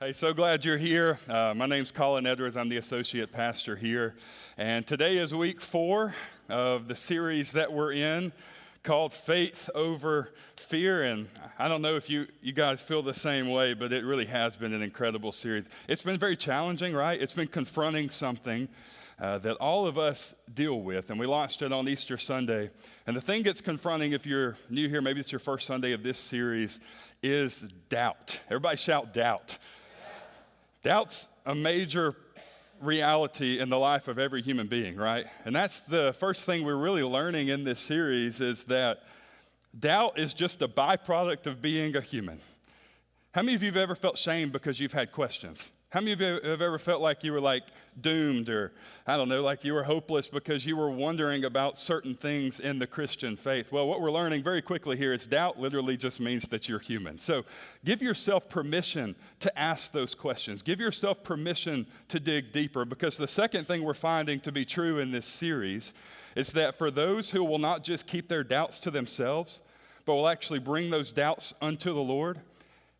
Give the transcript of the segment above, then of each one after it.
Hey, so glad you're here. My name's Colin. I'm the associate pastor here. And today is week 4 of the series that we're in called Faith Over Fear. And I don't know if you guys feel the same way, but it really has been an incredible series. It's been very challenging, right? It's been confronting something that all of us deal with. And we launched it on Easter Sunday. And the thing that's confronting, if you're new here, maybe it's your first Sunday of this series, is doubt. Everybody shout doubt. Doubt's a major reality in the life of every human being, right? And that's the first thing we're really learning in this series is that doubt is just a byproduct of being a human. How many of you have ever felt shame because you've had questions? How many of you have ever felt like you were doomed or, like you were hopeless because you were wondering about certain things in the Christian faith? Well, what we're learning very quickly here is doubt literally just means that you're human. So give yourself permission to ask those questions. Give yourself permission to dig deeper, because the second thing we're finding to be true in this series is that for those who will not just keep their doubts to themselves, but will actually bring those doubts unto the Lord,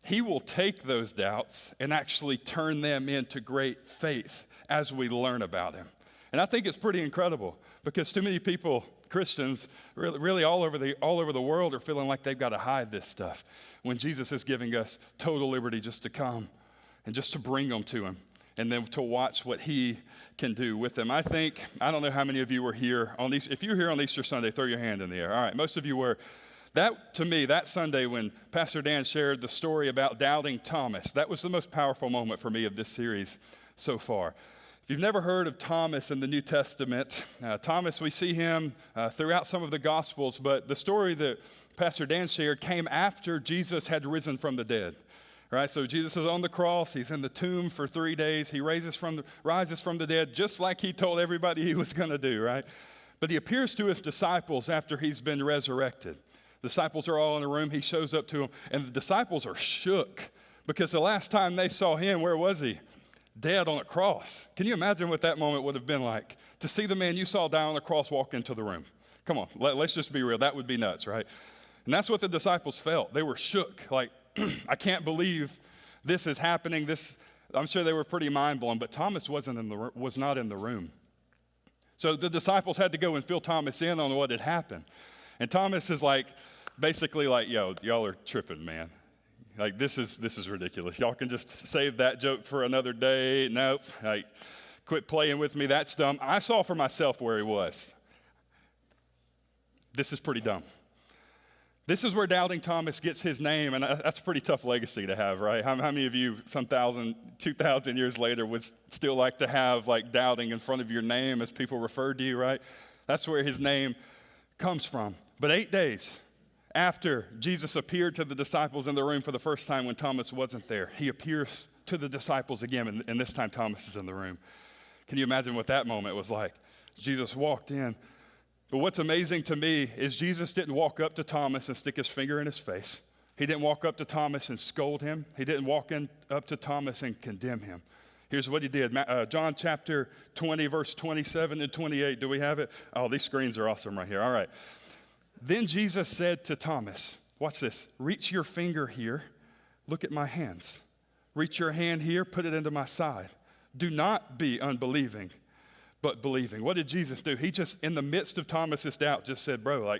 He will take those doubts and actually turn them into great faith as we learn about Him. And I think it's pretty incredible, because too many people, Christians, really all over the world are feeling like they've got to hide this stuff when Jesus is giving us total liberty just to come and just to bring them to Him and then to watch what He can do with them. I don't know how many of you were here on these. If you were here on Easter Sunday, throw your hand in the air. All right, most of you were. That, to me, that Sunday when Pastor Dan shared the story about doubting Thomas, that was the most powerful moment for me of this series so far. If you've never heard of Thomas in the New Testament, Thomas, we see him throughout some of the Gospels, but the story that Pastor Dan shared came after Jesus had risen from the dead. Right, so Jesus is on the cross, he's in the tomb for 3 days, he rises from the dead just like he told everybody he was going to do, right? But he appears to his disciples after he's been resurrected. Disciples are all in the room. He shows up to them, and the disciples are shook because the last time they saw him, where was he? Dead on a cross. Can you imagine what that moment would have been like? To see the man you saw die on the cross walk into the room. Come on, let's just be real. That would be nuts, right? And that's what the disciples felt. They were shook. Like, I can't believe this is happening. I'm sure they were pretty mind blown, but Thomas was not in the room. So the disciples had to go and fill Thomas in on what had happened. And Thomas is basically yo, y'all are tripping, man. This is ridiculous. Y'all can just save that joke for another day. Nope. Quit playing with me. That's dumb. I saw for myself where he was. This is pretty dumb. This is where Doubting Thomas gets his name, and that's a pretty tough legacy to have, right? How many of you, 2,000 years later, would still like to have doubting in front of your name as people refer to you, right? That's where his name comes from. But 8 days after Jesus appeared to the disciples in the room for the first time when Thomas wasn't there, he appears to the disciples again, and this time Thomas is in the room. Can you imagine what that moment was like? Jesus walked in. But what's amazing to me is Jesus didn't walk up to Thomas and stick his finger in his face. He didn't walk up to Thomas and scold him. He didn't walk up to Thomas and condemn him. Here's what he did. John chapter 20, verse 27 and 28. Do we have it? Oh, these screens are awesome right here. All right. Then Jesus said to Thomas, watch this, reach your finger here, look at my hands. Reach your hand here, put it into my side. Do not be unbelieving, but believing. What did Jesus do? He just, in the midst of Thomas's doubt, just said, bro,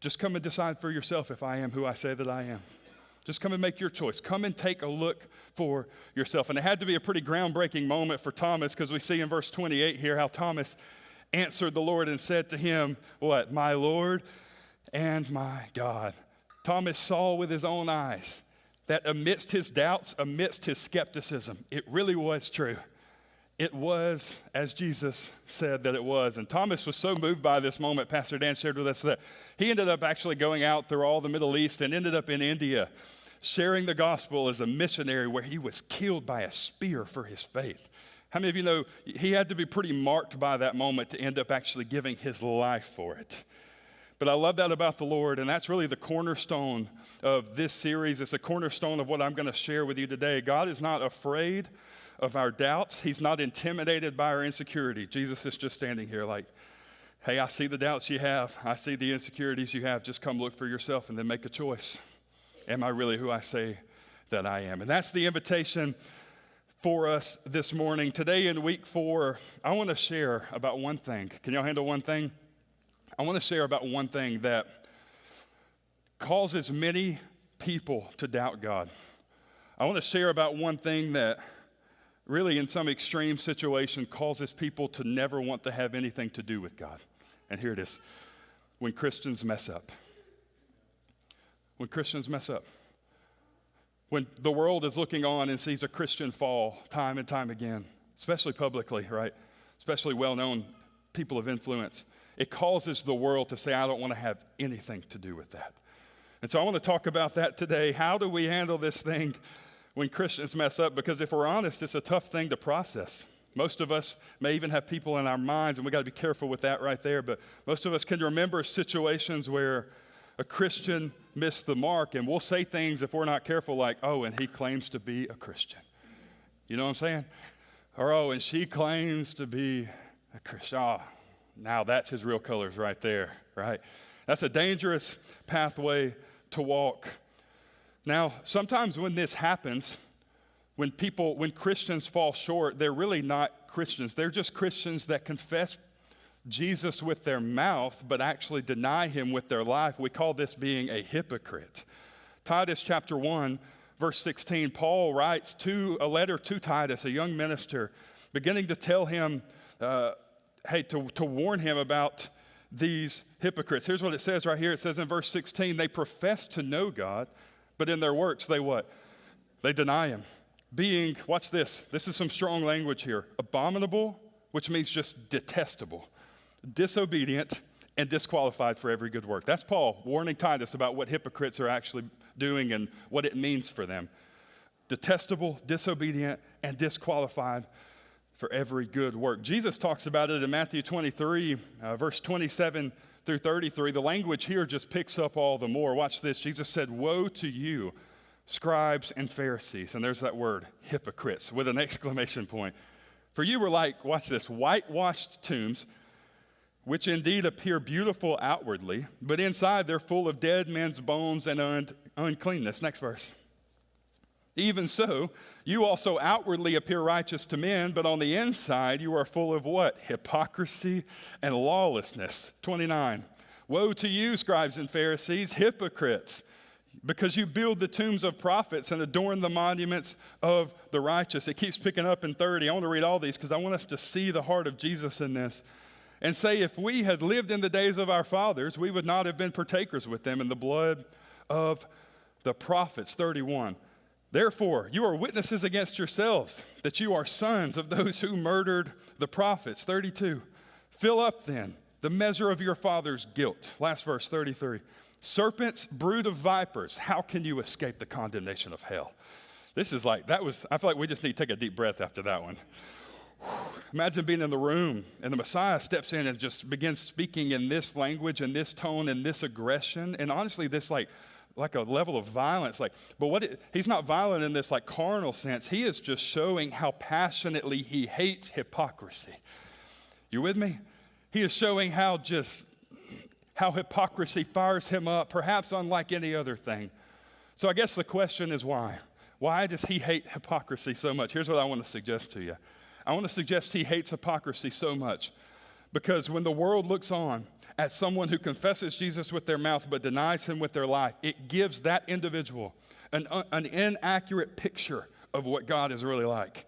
just come and decide for yourself if I am who I say that I am. Just come and make your choice. Come and take a look for yourself. And it had to be a pretty groundbreaking moment for Thomas, because we see in verse 28 here how Thomas answered the Lord and said to him, what? My Lord and my God. Thomas saw with his own eyes that amidst his doubts, amidst his skepticism, it really was true. It was as Jesus said that it was. And Thomas was so moved by this moment, Pastor Dan shared with us, that he ended up actually going out through all the Middle East and ended up in India, sharing the gospel as a missionary, where he was killed by a spear for his faith. How many of you know he had to be pretty marked by that moment to end up actually giving his life for it? But I love that about the Lord, and that's really the cornerstone of this series. It's a cornerstone of what I'm going to share with you today. God is not afraid of our doubts. He's not intimidated by our insecurity. Jesus is just standing here hey, I see the doubts you have. I see the insecurities you have. Just come look for yourself and then make a choice. Am I really who I say that I am. And that's the invitation for us this morning. Today in week 4, I want to share about one thing. Can y'all handle one thing? I want to share about one thing that causes many people to doubt God. I want to share about one thing that really in some extreme situation causes people to never want to have anything to do with God. And here it is. When Christians mess up. When Christians mess up. When the world is looking on and sees a Christian fall time and time again, especially publicly, right? Especially well-known people of influence. It causes the world to say, I don't want to have anything to do with that. And so I want to talk about that today. How do we handle this thing when Christians mess up? Because if we're honest, it's a tough thing to process. Most of us may even have people in our minds, and we got to be careful with that right there, but most of us can remember situations where a Christian missed the mark, and we'll say things if we're not careful like, oh, and he claims to be a Christian. You know what I'm saying? Or, oh, and she claims to be a Christian. Oh, now that's his real colors right there, right? That's a dangerous pathway to walk. Now, sometimes when this happens, when Christians fall short, they're really not Christians. They're just Christians that confess Jesus with their mouth, but actually deny him with their life. We call this being a hypocrite. Titus chapter 1, verse 16, Paul writes a letter to Titus, a young minister, beginning to tell him, to warn him about these hypocrites. Here's what it says right here. It says in verse 16, they profess to know God, but in their works, they what? They deny him. Being, watch this. This is some strong language here. Abominable, which means just detestable. Disobedient and disqualified for every good work. That's Paul warning Titus about what hypocrites are actually doing and what it means for them. Detestable, disobedient, and disqualified for every good work. Jesus talks about it in Matthew 23, verse 27 through 33. The language here just picks up all the more. Watch this. Jesus said, woe to you, scribes and Pharisees. And there's that word, hypocrites, with an exclamation point. For you were like, watch this, whitewashed tombs, which indeed appear beautiful outwardly, but inside they're full of dead men's bones and uncleanness. Next verse. Even so, you also outwardly appear righteous to men, but on the inside you are full of what? Hypocrisy and lawlessness. 29. Woe to you, scribes and Pharisees, hypocrites, because you build the tombs of prophets and adorn the monuments of the righteous. It keeps picking up in 30. I want to read all these because I want us to see the heart of Jesus in this. And say, if we had lived in the days of our fathers, we would not have been partakers with them in the blood of the prophets. 31. Therefore, you are witnesses against yourselves that you are sons of those who murdered the prophets. 32. Fill up then the measure of your father's guilt. Last verse, 33. Serpents, brood of vipers, how can you escape the condemnation of hell? This is like, I feel like we just need to take a deep breath after that one. Imagine being in the room and the Messiah steps in and just begins speaking in this language and this tone and this aggression. And honestly, this like a level of violence. He's not violent in this like carnal sense. He is just showing how passionately he hates hypocrisy. You with me? He is showing how hypocrisy fires him up, perhaps unlike any other thing. So I guess the question is why? Why does he hate hypocrisy so much? Here's what I want to suggest to you. I want to suggest he hates hypocrisy so much because when the world looks on at someone who confesses Jesus with their mouth but denies him with their life, it gives that individual an inaccurate picture of what God is really like.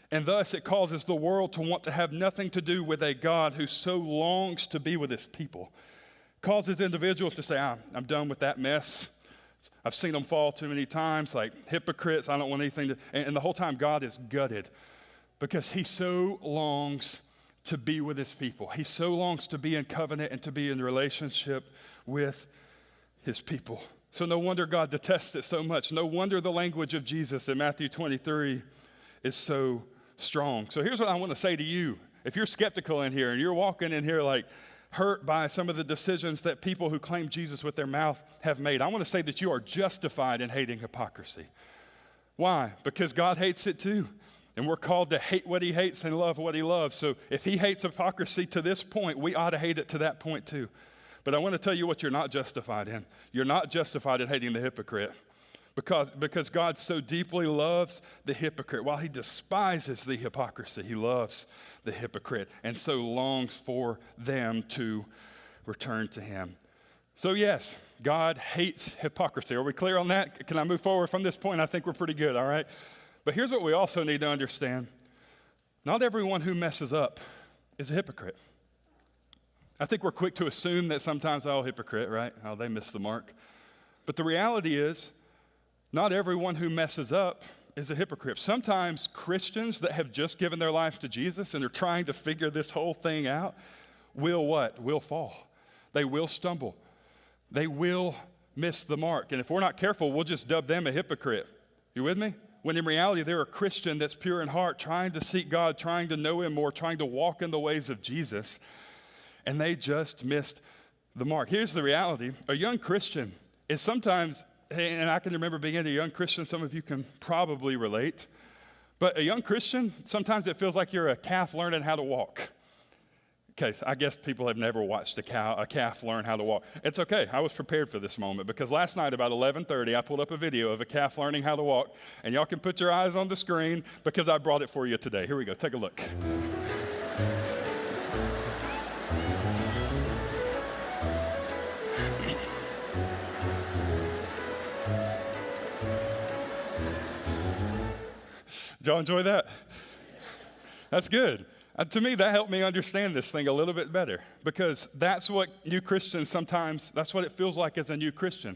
And thus it causes the world to want to have nothing to do with a God who so longs to be with his people. Causes individuals to say, I'm done with that mess. I've seen them fall too many times, like hypocrites. I don't want anything to, and the whole time God is gutted. Because he so longs to be with his people. He so longs to be in covenant and to be in relationship with his people. So no wonder God detests it so much. No wonder the language of Jesus in Matthew 23 is so strong. So here's what I want to say to you. If you're skeptical in here and you're walking in here like hurt by some of the decisions that people who claim Jesus with their mouth have made, I want to say that you are justified in hating hypocrisy. Why? Because God hates it too. And we're called to hate what he hates and love what he loves. So if he hates hypocrisy to this point, we ought to hate it to that point too. But I want to tell you what you're not justified in. You're not justified in hating the hypocrite Because God so deeply loves the hypocrite. While he despises the hypocrisy, he loves the hypocrite and so longs for them to return to him. So yes, God hates hypocrisy. Are we clear on that? Can I move forward from this point? I think we're pretty good, all right? But here's what we also need to understand. Not everyone who messes up is a hypocrite. I think we're quick to assume that sometimes, hypocrite, right? Oh, they missed the mark. But the reality is, not everyone who messes up is a hypocrite. Sometimes Christians that have just given their lives to Jesus and are trying to figure this whole thing out will what? Will fall. They will stumble. They will miss the mark. And if we're not careful, we'll just dub them a hypocrite. You with me? When in reality, they're a Christian that's pure in heart, trying to seek God, trying to know him more, trying to walk in the ways of Jesus, and they just missed the mark. Here's the reality. A young Christian is sometimes, and I can remember being a young Christian, some of you can probably relate, but a young Christian, sometimes it feels like you're a calf learning how to walk. Okay, I guess people have never watched a calf learn how to walk. It's okay, I was prepared for this moment because last night about 11:30, I pulled up a video of a calf learning how to walk, and y'all can put your eyes on the screen because I brought it for you today. Here we go, take a look. Did y'all enjoy that? That's good. To me, that helped me understand this thing a little bit better because that's what new Christians sometimes, that's what it feels like as a new Christian.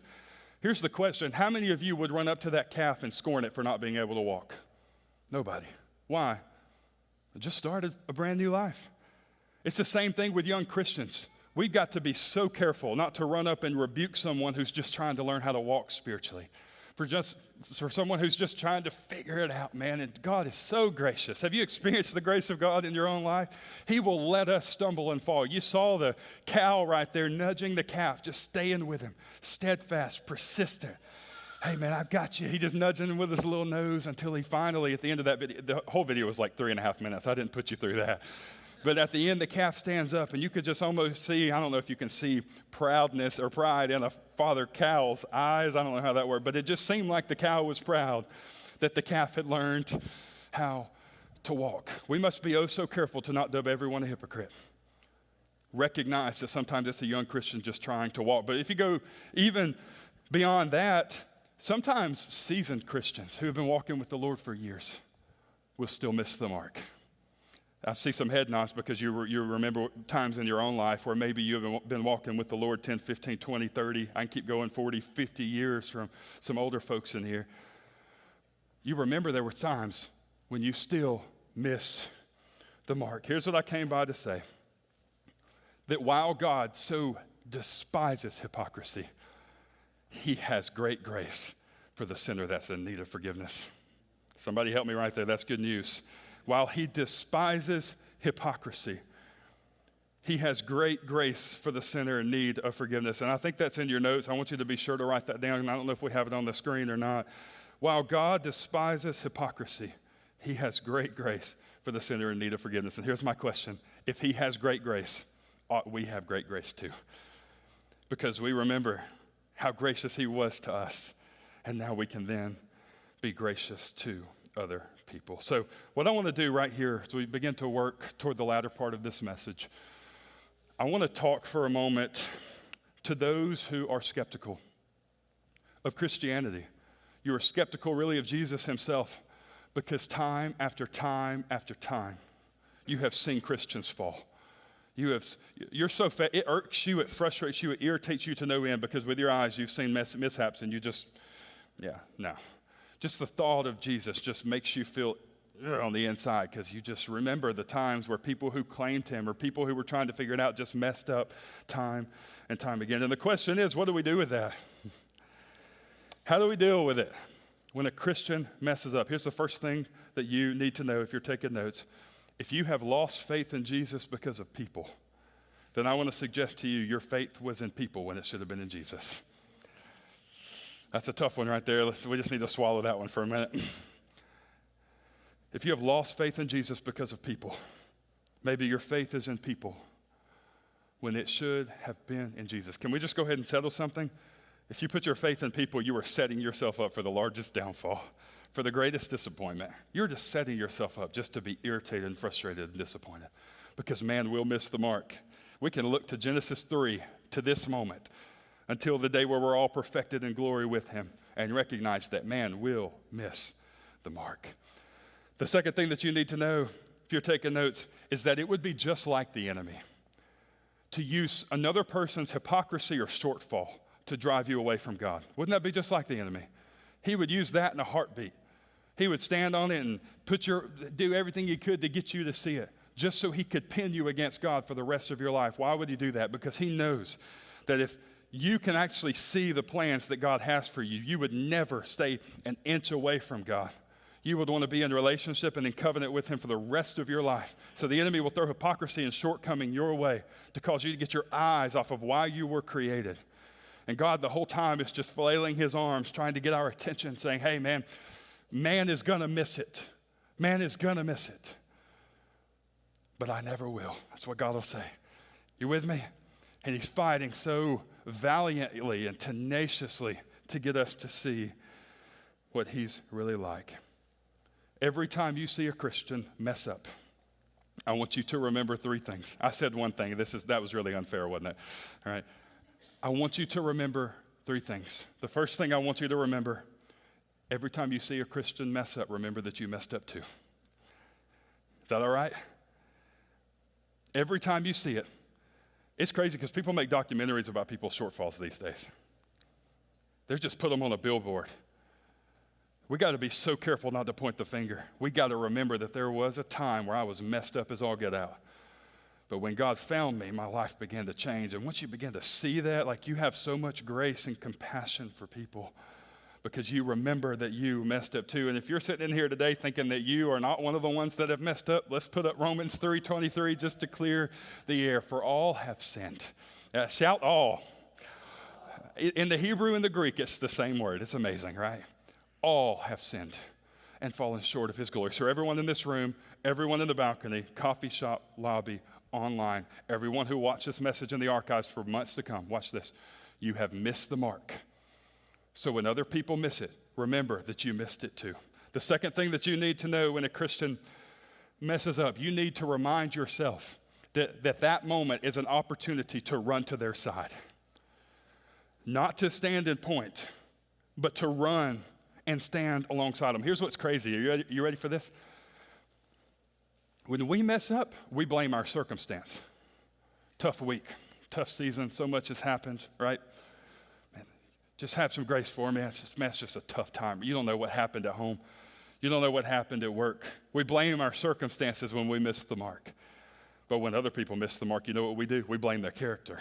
Here's the question. How many of you would run up to that calf and scorn it for not being able to walk? Nobody. Why? I just started a brand new life. It's the same thing with young Christians. We've got to be so careful not to run up and rebuke someone who's just trying to learn how to walk spiritually. For someone who's just trying to figure it out, man, and God is so gracious. Have you experienced the grace of God in your own life? He will let us stumble and fall. You saw the cow right there nudging the calf, just staying with him, steadfast, persistent. Hey, man, I've got you. He just nudging him with his little nose until he finally, at the end of that video, the whole video was like 3.5 minutes. I didn't put you through that. But at the end, the calf stands up, and you could just almost see, I don't know if you can see proudness or pride in a father cow's eyes. I don't know how that worked, but it just seemed like the cow was proud that the calf had learned how to walk. We must be oh so careful to not dub everyone a hypocrite. Recognize that sometimes it's a young Christian just trying to walk. But if you go even beyond that, sometimes seasoned Christians who have been walking with the Lord for years will still miss the mark. I see some head nods because you remember times in your own life where maybe you've been walking with the Lord 10, 15, 20, 30. I can keep going 40, 50 years from some older folks in here. You remember there were times when you still missed the mark. Here's what I came by to say. That while God so despises hypocrisy, he has great grace for the sinner that's in need of forgiveness. Somebody help me right there. That's good news. While he despises hypocrisy, he has great grace for the sinner in need of forgiveness. And I think that's in your notes. I want you to be sure to write that down. And I don't know if we have it on the screen or not. While God despises hypocrisy, he has great grace for the sinner in need of forgiveness. And here's my question. If he has great grace, ought we have great grace too? Because we remember how gracious he was to us. And now we can then be gracious to other people. So what I want to do right here as we begin to work toward the latter part of this message, I want to talk for a moment to those who are skeptical of Christianity. You are skeptical really of Jesus himself because time after time after time, you have seen Christians fall. You're so fat, it irks you, it frustrates you, it irritates you to no end because with your eyes you've seen mishaps and you just, no. Just the thought of Jesus just makes you feel on the inside because you just remember the times where people who claimed him or people who were trying to figure it out just messed up time and time again. And the question is, what do we do with that? How do we deal with it when a Christian messes up? Here's the first thing that you need to know if you're taking notes. If you have lost faith in Jesus because of people, then I want to suggest to you your faith was in people when it should have been in Jesus. That's a tough one right there. We just need to swallow that one for a minute. If you have lost faith in Jesus because of people, maybe your faith is in people when it should have been in Jesus. Can we just go ahead and settle something? If you put your faith in people, you are setting yourself up for the largest downfall, for the greatest disappointment. You're just setting yourself up just to be irritated and frustrated and disappointed, because man will miss the mark. We can look to Genesis 3, to this moment, until the day where we're all perfected in glory with him, and recognize that man will miss the mark. The second thing that you need to know, if you're taking notes, is that it would be just like the enemy to use another person's hypocrisy or shortfall to drive you away from God. Wouldn't that be just like the enemy? He would use that in a heartbeat. He would stand on it and do everything he could to get you to see it, just so he could pin you against God for the rest of your life. Why would he do that? Because he knows that if you can actually see the plans that God has for you, you would never stay an inch away from God. You would want to be in relationship and in covenant with him for the rest of your life. So the enemy will throw hypocrisy and shortcoming your way to cause you to get your eyes off of why you were created. And God the whole time is just flailing his arms, trying to get our attention, saying, hey, man is going to miss it. Man is going to miss it. But I never will. That's what God will say. You with me? And he's fighting so valiantly and tenaciously to get us to see what he's really like. Every time you see a Christian mess up, I want you to remember three things. I said one thing. That was really unfair, wasn't it? All right. I want you to remember three things. The first thing I want you to remember, every time you see a Christian mess up, remember that you messed up too. Is that all right? Every time you see it. It's crazy because people make documentaries about people's shortfalls these days. They just put them on a billboard. We got to be so careful not to point the finger. We got to remember that there was a time where I was messed up as all get out. But when God found me, my life began to change. And once you begin to see that, like you have so much grace and compassion for people because you remember that you messed up too. And if you're sitting in here today thinking that you are not one of the ones that have messed up, let's put up Romans 3:23 just to clear the air. For all have sinned. Shout all. In the Hebrew and the Greek, it's the same word. It's amazing, right? All have sinned and fallen short of his glory. So everyone in this room, everyone in the balcony, coffee shop, lobby, online, everyone who watched this message in the archives for months to come, watch this. You have missed the mark. So when other people miss it, remember that you missed it too. The second thing that you need to know when a Christian messes up, you need to remind yourself that moment is an opportunity to run to their side. Not to stand and point, but to run and stand alongside them. Here's what's crazy. You ready for this? When we mess up, we blame our circumstance. Tough week, tough season, so much has happened, right? Man, just have some grace for me. It's just a tough time. You don't know what happened at home. You don't know what happened at work. We blame our circumstances when we miss the mark. But when other people miss the mark, you know what we do? We blame their character.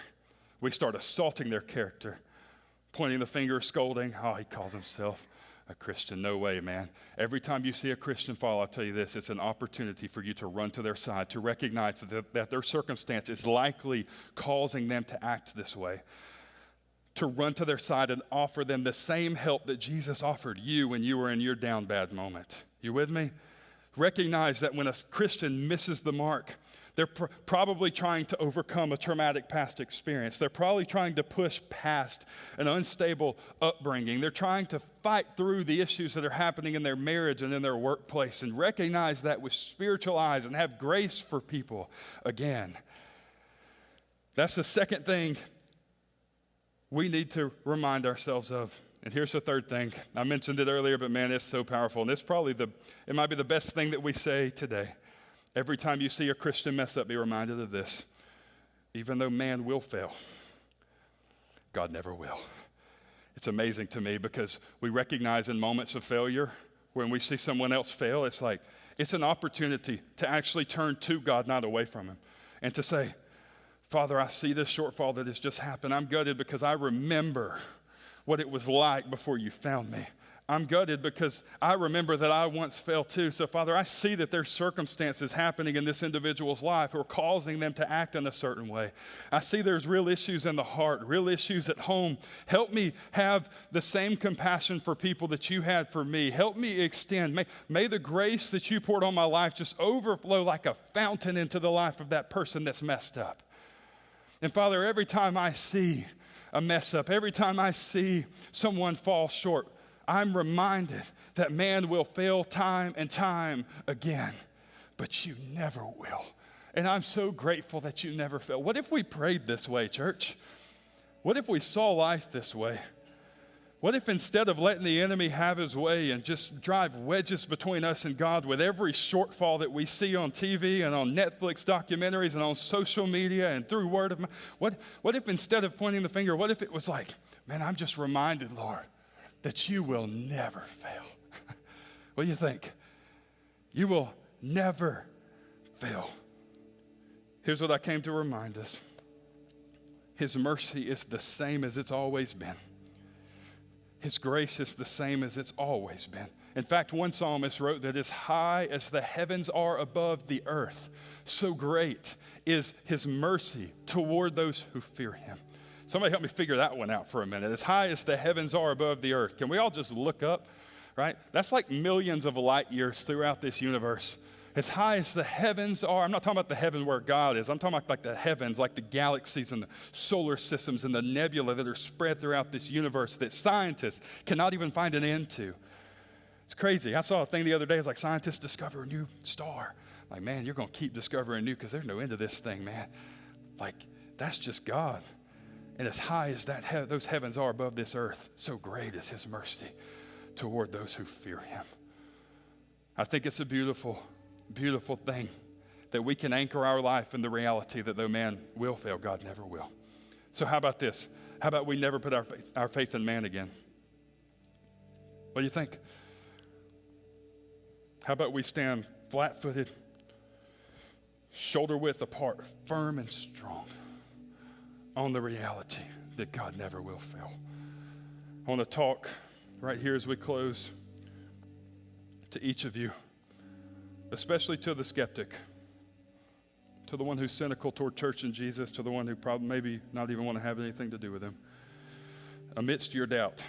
We start assaulting their character, pointing the finger, scolding. Oh, he calls himself a Christian. No way, man. Every time you see a Christian fall, I'll tell you this, it's an opportunity for you to run to their side, to recognize that their circumstance is likely causing them to act this way, to run to their side and offer them the same help that Jesus offered you when you were in your down bad moment. You with me? Recognize that when a Christian misses the mark, they're probably trying to overcome a traumatic past experience. They're probably trying to push past an unstable upbringing. They're trying to fight through the issues that are happening in their marriage and in their workplace, and recognize that with spiritual eyes and have grace for people again. That's the second thing we need to remind ourselves of. And here's the third thing. I mentioned it earlier, but man, it's so powerful. And it might be the best thing that we say today. Every time you see a Christian mess up, be reminded of this. Even though man will fail, God never will. It's amazing to me because we recognize in moments of failure, when we see someone else fail, it's an opportunity to actually turn to God, not away from him, and to say, Father, I see this shortfall that has just happened. I'm gutted because I remember what it was like before you found me. I'm gutted because I remember that I once fell too. So, Father, I see that there's circumstances happening in this individual's life who are causing them to act in a certain way. I see there's real issues in the heart, real issues at home. Help me have the same compassion for people that you had for me. Help me extend. May the grace that you poured on my life just overflow like a fountain into the life of that person that's messed up. And, Father, every time I see a mess up, every time I see someone fall short, I'm reminded that man will fail time and time again, but you never will. And I'm so grateful that you never fail. What if we prayed this way, church? What if we saw life this way? What if instead of letting the enemy have his way and just drive wedges between us and God with every shortfall that we see on TV and on Netflix documentaries and on social media and through word of mouth, what if instead of pointing the finger, what if it was like, man, I'm just reminded, Lord, that you will never fail. What do you think? You will never fail. Here's what I came to remind us. His mercy is the same as it's always been. His grace is the same as it's always been. In fact, one psalmist wrote that as high as the heavens are above the earth, so great is his mercy toward those who fear him. Somebody help me figure that one out for a minute. As high as the heavens are above the earth. Can we all just look up, right? That's like millions of light years throughout this universe. As high as the heavens are, I'm not talking about the heaven where God is. I'm talking about like the heavens, like the galaxies and the solar systems and the nebula that are spread throughout this universe that scientists cannot even find an end to. It's crazy. I saw a thing the other day. It's like scientists discover a new star. Like, man, you're going to keep discovering new because there's no end to this thing, man. Like, that's just God. And as high as those heavens are above this earth, so great is his mercy toward those who fear him. I think it's a beautiful thing that we can anchor our life in the reality that though man will fail, God never will. So how about this? How about we never put our faith in man again? What do you think? How about we stand flat-footed, shoulder width apart, firm and strong on the reality that God never will fail? I want to talk right here as we close to each of you, especially to the skeptic, to the one who's cynical toward church and Jesus, to the one who probably maybe not even want to have anything to do with him. Amidst your doubt,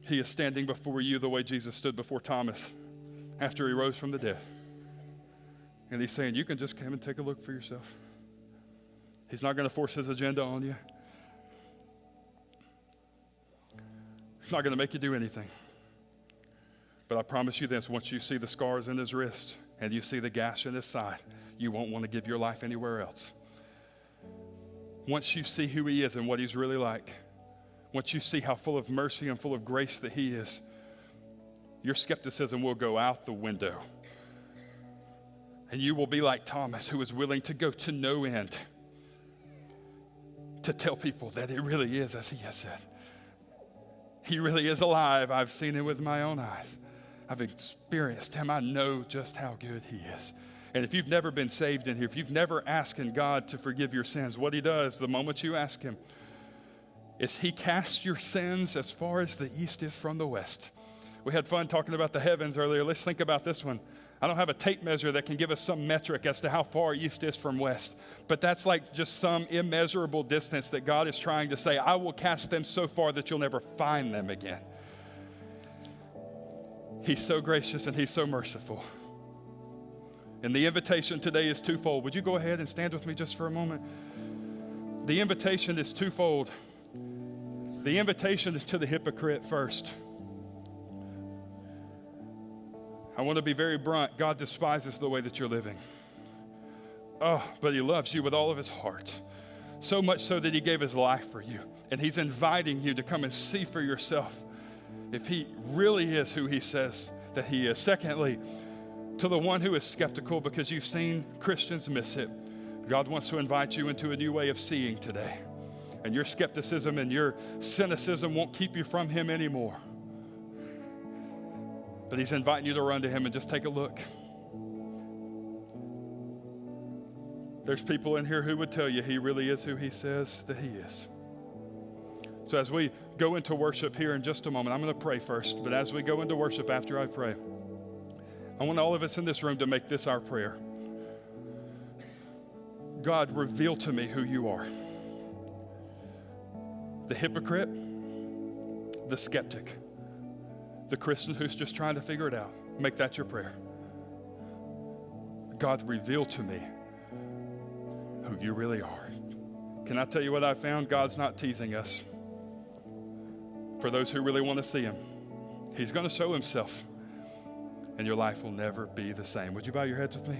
he is standing before you the way Jesus stood before Thomas after he rose from the dead. And he's saying, you can just come and take a look for yourself. He's not going to force his agenda on you. He's not going to make you do anything. But I promise you this, once you see the scars in his wrist and you see the gash in his side, you won't want to give your life anywhere else. Once you see who he is and what he's really like, once you see how full of mercy and full of grace that he is, your skepticism will go out the window. And you will be like Thomas, who was willing to go to no end to tell people that it really is as he has said. He really is alive. I've seen him with my own eyes. I've experienced him. I know just how good he is. And if you've never been saved in here, if you've never asked God to forgive your sins, what he does the moment you ask him is he casts your sins as far as the east is from the west. We had fun talking about the heavens earlier. Let's think about this one. I don't have a tape measure that can give us some metric as to how far east is from west, but that's like just some immeasurable distance that God is trying to say, I will cast them so far that you'll never find them again. He's so gracious and he's so merciful. And the invitation today is twofold. Would you go ahead and stand with me just for a moment? The invitation is twofold. The invitation is to the hypocrite first. I want to be very blunt. God despises the way that you're living. Oh, but he loves you with all of his heart. So much so that he gave his life for you. And he's inviting you to come and see for yourself if he really is who he says that he is. Secondly, to the one who is skeptical because you've seen Christians miss it, God wants to invite you into a new way of seeing today. And your skepticism and your cynicism won't keep you from him anymore. But he's inviting you to run to him and just take a look. There's people in here who would tell you he really is who he says that he is. So as we go into worship here in just a moment, I'm going to pray first. But as we go into worship after I pray, I want all of us in this room to make this our prayer. God, reveal to me who you are. The hypocrite, the skeptic, the Christian who's just trying to figure it out. Make that your prayer. God, reveal to me who you really are. Can I tell you what I found? God's not teasing us. for those who really want to see him. He's going to show himself, and your life will never be the same. Would you bow your heads with me?